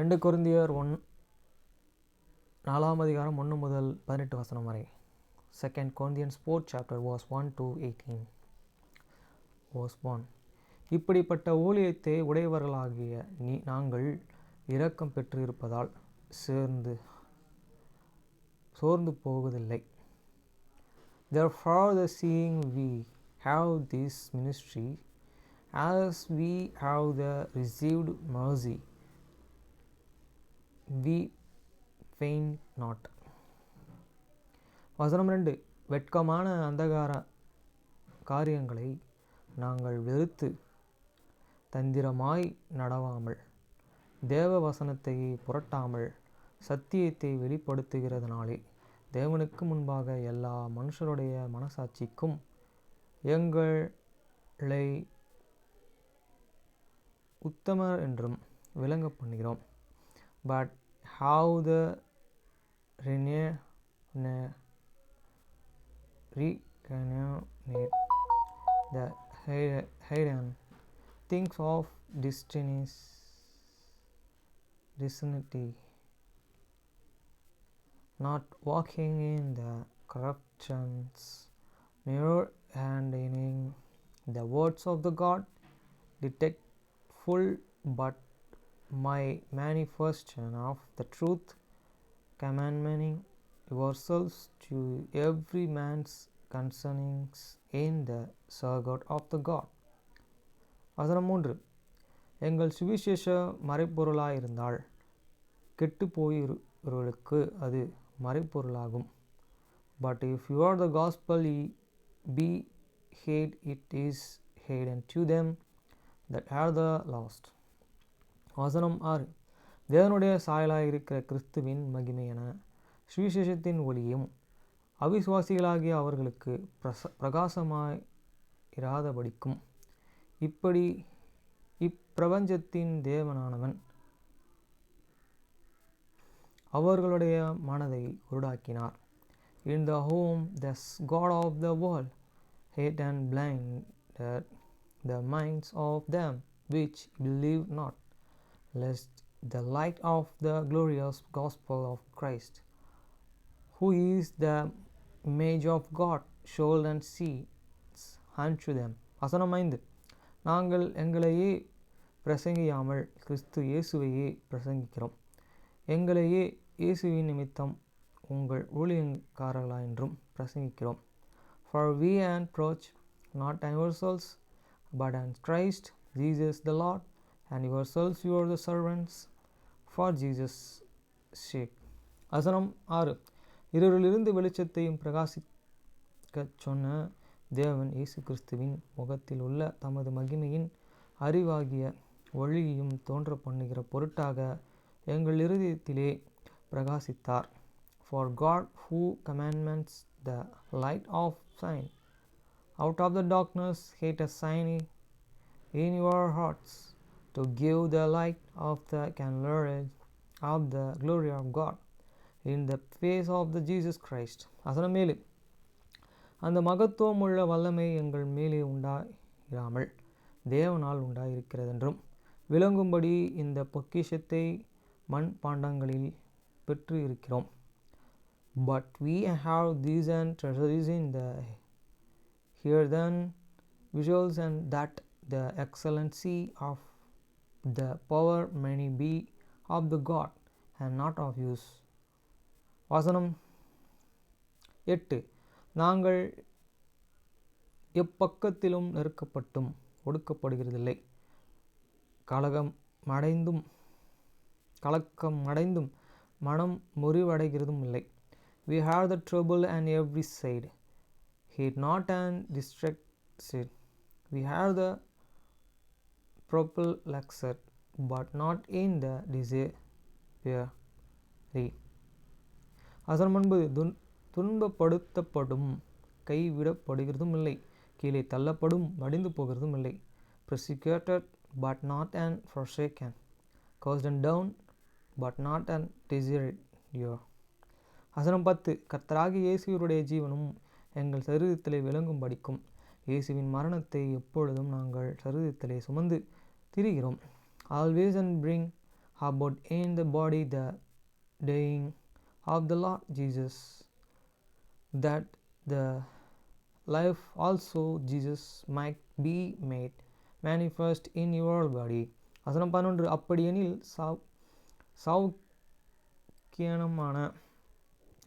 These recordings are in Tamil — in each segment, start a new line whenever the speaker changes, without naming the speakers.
2 கொரிந்தியர் 4 முதல் 18 வரை. 2 Corinthians 4 chapter verse 1 to 18. verse 1. இப்படிப்பட்ட ஊழியத்தை உடையவர்களாகிய நாங்கள் இரக்கம் பெற்று இருப்பதால் சோர்ந்து போவதில்லை. Therefore, seeing we have this ministry, as we have received mercy, we faint not. வசனம் 2. வெட்கமான அந்தகார காரியங்களை நாங்கள் வெறுத்து தந்திரமாய் நடவாமல், தேவ வசனத்தை புரட்டாமல், சத்தியத்தை வெளிப்படுத்துகிறதுனாலே தேவனுக்கு முன்பாக எல்லா மனுஷருடைய மனசாட்சிக்கும் எங்களை உத்தமர் என்றும் விளங்க பண்ணுகிறோம். But how the regenerate the hidden things of disunity, not walking in the corruptions, nor handling the words of the God deceitful, but my manifestation of the truth, commanding yourselves to every man's concernings in the circuit of the God. வசனம் 3. எங்கள் சுவிசேஷ மறைப்பொருளாயிருந்தால் கெட்டு போயிருவர்களுக்கு அது மறைப்பொருளாகும். But if you are the gospel be hid, it is hidden to them that are the lost. வசனம் 6. தேவனுடைய சாயலாய் இருக்கிற கிறிஸ்துவின் மகிமையான சுவிசேஷத்தின் ஒளியும் அவிசுவாசிகளாகிய அவர்களுக்கு பிரகாசமாயிராதபடிக்கும் இப்படி இப்பிரபஞ்சத்தின் தேவனானவன் அவர்களுடைய மனதை குருடாக்கினார். In the whom the God of the world hate and blinded the minds of them which believe not, lest the light of the glorious gospel of Christ, who is the image of God, should and sees unto them. வசனம் 5. நாங்கள் எங்களையே பிரசங்கியாமல் கிறிஸ்து இயேசுவையே பிரசங்கிக்கிறோம். எங்களையே இயேசுவின் நிமித்தம் உங்கள் ஊழியக்காரர்களாயின்றும் பிரசங்கிக்கிறோம். For we approach not ourselves, but and Christ Jesus the Lord, and yourselves you are the servants for Jesus' sake. வசனம் 6. இருளிலிருந்து வெளிச்சத்தையும் பிரகாசிக்கச் சொன்ன தேவன் இயேசு கிறிஸ்துவின் முகத்தில் உள்ள தமது மகிமையின் அறிவாகிய ஒளியையும் தோன்ற பண்ணுகிற பொருட்டாக எங்கள் இருதயத்திலே பிரகாசித்தார். For God who commandments the light of shine out of the darkness hath shining in your hearts, to give the light of the knowledge of the glory of God in the face of the Jesus Christ. வசனம் 7. அந்த மகத்துவம் உள்ள வல்லமை எங்கள் மேலே உண்டாயிராமல் தேவனால் உண்டாயிருக்கிறதென்றும் விளங்கும்படி இந்த பொக்கிஷத்தை மண் பாண்டங்களில் பெற்று இருக்கிறோம். But we have these and treasures in the heathen visuals, and that the excellency of the power may be of the God and not of use. வசனம் 8. நாங்கள் எப்பக்கத்திலும் நெருக்கப்பட்டும் ஒடுக்கப்படுகிறதில்லை, கலக்கமடைந்தும் மனம் முறிவடைகிறதும் இல்லை. We have the trouble on every side, hate not and distracted. We have the perplexed, but not in the despair. வசனம் 9. துன்பப்படுத்தப்படும் கைவிடப்படுகிறதும் இல்லை, கீழே தள்ளப்படும் மடிந்து போகிறதும் இல்லை. Persecuted but not and forsaken, cast down but not and desired. வசனம் 10. கர்த்தராகிய இயேசுவுடைய ஜீவனும் எங்கள் சரீரத்திலே விளங்கும் படிக்கும் இயேசுவின் மரணத்தை எப்பொழுதும் நாங்கள் சரீரத்திலே சுமந்து திரிகிறோம். Always and bring about in the body the dying of the Lord Jesus, that the life also Jesus might be made manifest in your body. வசனம் 11. அப்படியெனில் சாவுக்கியனமான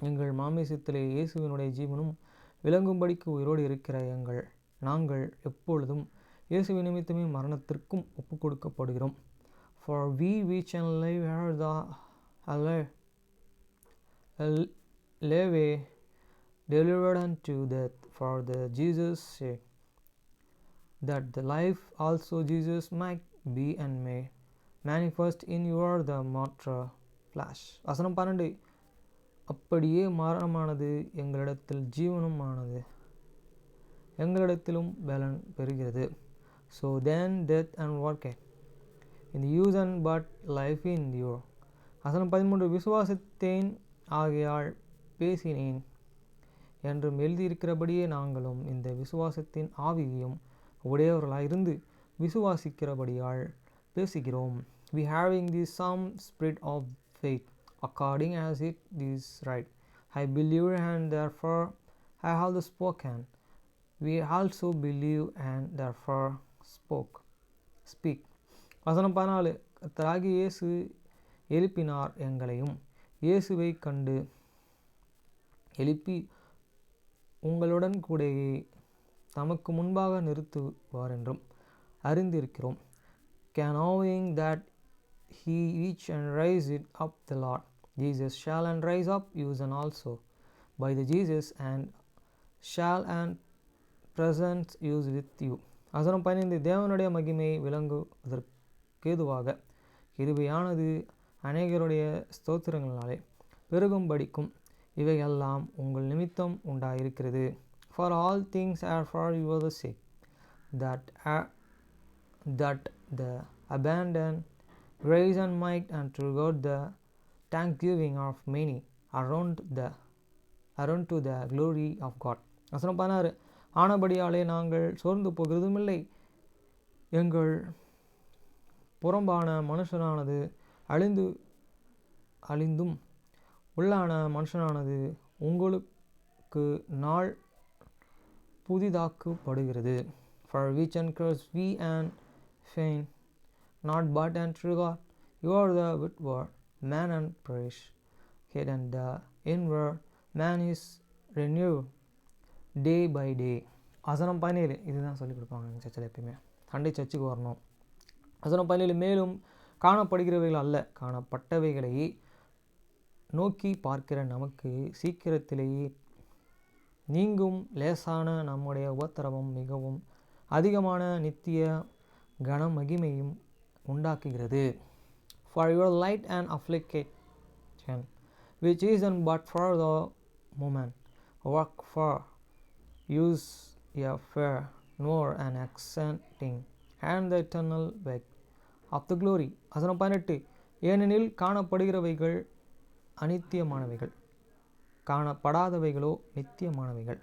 எங்கள் மாமிசத்திலே இயேசுவினுடைய ஜீவனும் விளங்கும்படிக்கு உயிரோடு இருக்கிற நாங்கள் எப்பொழுதும் இயேசு நிமித்தமே மரணத்திற்கும் ஒப்புக் கொடுக்கப்படுகிறோம். For we which live live delivered unto death for the Jesus' sake, that the life also Jesus might be and made manifest in your the mortal flesh. வசனம் 12. அப்படியே மரணமானது எங்களிடத்தில் ஜீவனும் ஆனது எங்களிடத்திலும் பலன் பெறுகிறது. So then death and worketh in the use and but life in you. வசனம் 13. விசுவாசித்தேன் ஆகையால் பேசினேன் என்றும் எழுதியிருக்கிறபடியே நாங்களும் இந்த விசுவாசத்தின் ஆவியையும் உடையவர்களாயிருந்து விசுவாசிக்கிறபடியால் பேசுகிறோம். We having the some spirit of faith according as it is right. I believe and therefore I have spoken. We also believe and therefore speak. வசனம் 14. கர்த்தராகிய இயேசு எழுப்பினார் எங்களையும் இயேசுவை கண்டு எழுப்பி உங்களுடன் கூடயே தமக்கு முன்பாக நிறுத்துவார் என்றும் அறிந்திருக்கிறோம். Knowing that he which and raised it up the Lord Jesus shall and rise up you also by the Jesus and shall and present use with you. வசனம் 15. தேவனுடைய மகிமை விளங்குவதற்கேதுவாக கிருபையானது அநேகருடைய ஸ்தோத்திரங்களாலே பெருகும்படிக்கும் இவையெல்லாம் உங்கள் நிமித்தம் உண்டாயிருக்கிறது. For all things are for your sake, that the abundant grace and might and to God the thanksgiving of many around to the glory of God. வசனம் 16. ஆனபடியாலே நாங்கள் சோர்ந்து போகிறதுமில்லை. எங்கள் புறம்பான மனுஷனானது அழிந்தும் உள்ளான மனுஷனானது உங்களுக்கு நாள் புதிதாக்கப்படுகிறது. For which incurs we and faint not but and true God, you are the outward man and perish, yet and the inward man is renewed day by day. வசனம் 17. இதுதான் சொல்லிக் கொடுப்பாங்க எங்கள் சர்ச்சில் எப்பயுமே. சண்டே சர்ச்சுக்கு வரணும். வசனம் 17. மேலும் காணப்படுகிறவைகள் அல்ல காணப்பட்டவைகளையே நோக்கி பார்க்கிற நமக்கு சீக்கிரத்திலேயே நீங்கும் லேசான நம்முடைய உபத்திரவம் மிகவும் அதிகமான நித்திய கனமகிமையும் உண்டாக்குகிறது. For your light and affliction which isn't but for the moment work for use a fair nor an accenting and the eternal weight of the glory. வசனம் 18. ஏனெனில் காணப்படுகிறவைகள் அநித்தியமானவைகள் காணப்படாதவைகளோ நித்தியமானவைகள்.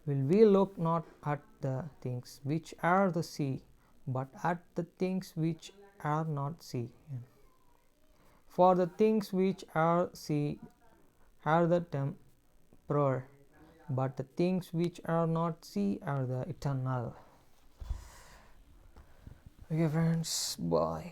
Will we look not at the things which are the sea, but at the things which are not sea. For the things which are sea are the temporal, but the things which are not sea are the eternal. Okay friends, bye.